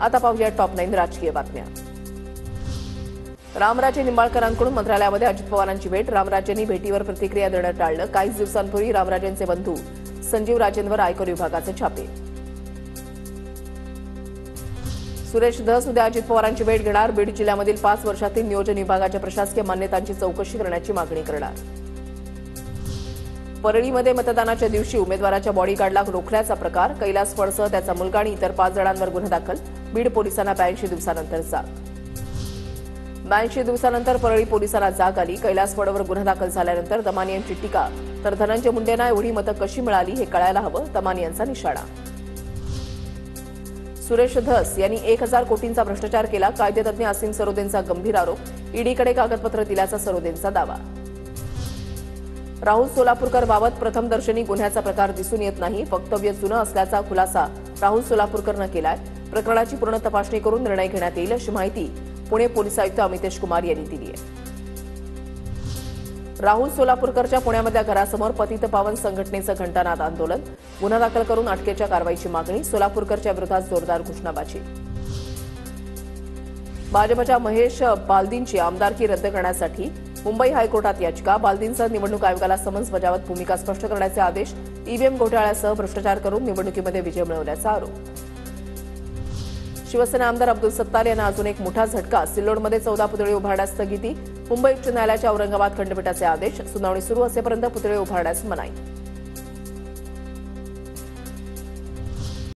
आता पाहूया टॉप 9 राजकीय बातम्या। रामराजे निंबाळकरांकडून मंत्रालयामध्ये अजित पवारांची भेट। रामराजेंनी भेटीवर प्रतिक्रिया देणं टाळलं। काहीच दिवसांपूर्वी रामराजेंचे बंधू संजीव राजेंवर आयकर विभागाचे छापे। सुरेश धस उद्या अजित पवारांची भेट घेणार। बीड जिल्ह्यामधील 5 वर्षातील नियोजन विभागाच्या प्रशासकीय मान्यतांची चौकशी करण्याची मागणी करणार। परळीमध्ये मतदानाच्या दिवशी उमेदवाराच्या बॉडीगार्डला रोखल्याचा प्रकार। कैलास फडसह त्याचा मुलगा आणि इतर 5 जणांवर गुन्हा दाखल। बीड पोलिसांना 82 दिवसानंतर जाग। 82 दिवसानंतर परळी पोलिसांना जाग आली। कैलास फडवर गुन्हा दाखल झाल्यानंतर दमानी यांची टीका, तर धनंजय मुंडेंना एवढी मतं कशी मिळाली हे कळायला हवं, दमानी यांचा निशाणा। सुरेश धस यांनी 1000 कोटींचा भ्रष्टाचार केला। कायदेतज्ञ असीम सरोदेंचा गंभीर आरोप। ईडीकडे कागदपत्र दिल्याचा सरोदेंचा दावा। राहुल सोलापूरकर बाबत प्रथमदर्शनी गुन्ह्याचा प्रकार दिसून येत नाही। वक्तव्य जुनं असल्याचा खुलासा राहुल सोलापूरकरनं केलाय। प्रकरणाची पूर्ण तपासणी करून निर्णय घेण्यात येईल अशी माहिती पुणे पोलीस आयुक्त अमितेश कुमार यांनी दिली आहे। राहुल सोलापूरकरच्या पुण्यामधल्या घरासमोर पतित पावन संघटनेचं घंटानाद आंदोलन। गुन्हा दाखल करून अटकेच्या कारवाईची मागणी। सोलापूरकरच्या विरोधात जोरदार घोषणाबाजी। भाजपच्या महेश बालदींची आमदारकी रद्द करण्यासाठी मुंबई हायकोर्टात याचिका। बालदींचा निवडणूक आयोगाला समन्स बजावत भूमिका स्पष्ट करण्याचे आदेश। ईव्हीएम घोटाळ्यासह भ्रष्टाचार करून निवडणुकीमध्ये विजय मिळवल्याचा आरोप। शिवसेना आमदार अब्दुल सत्तार यांना अजून एक मोठा झटका। सिल्लोडमध्ये 14 पुतळे उभारण्यास स्थगिती। मुंबई उच्च न्यायालयाच्या औरंगाबाद खंडपीठाचे आदेश। सुनावणी सुरू असेपर्यंत पुतळे उभारण्यास मनाई।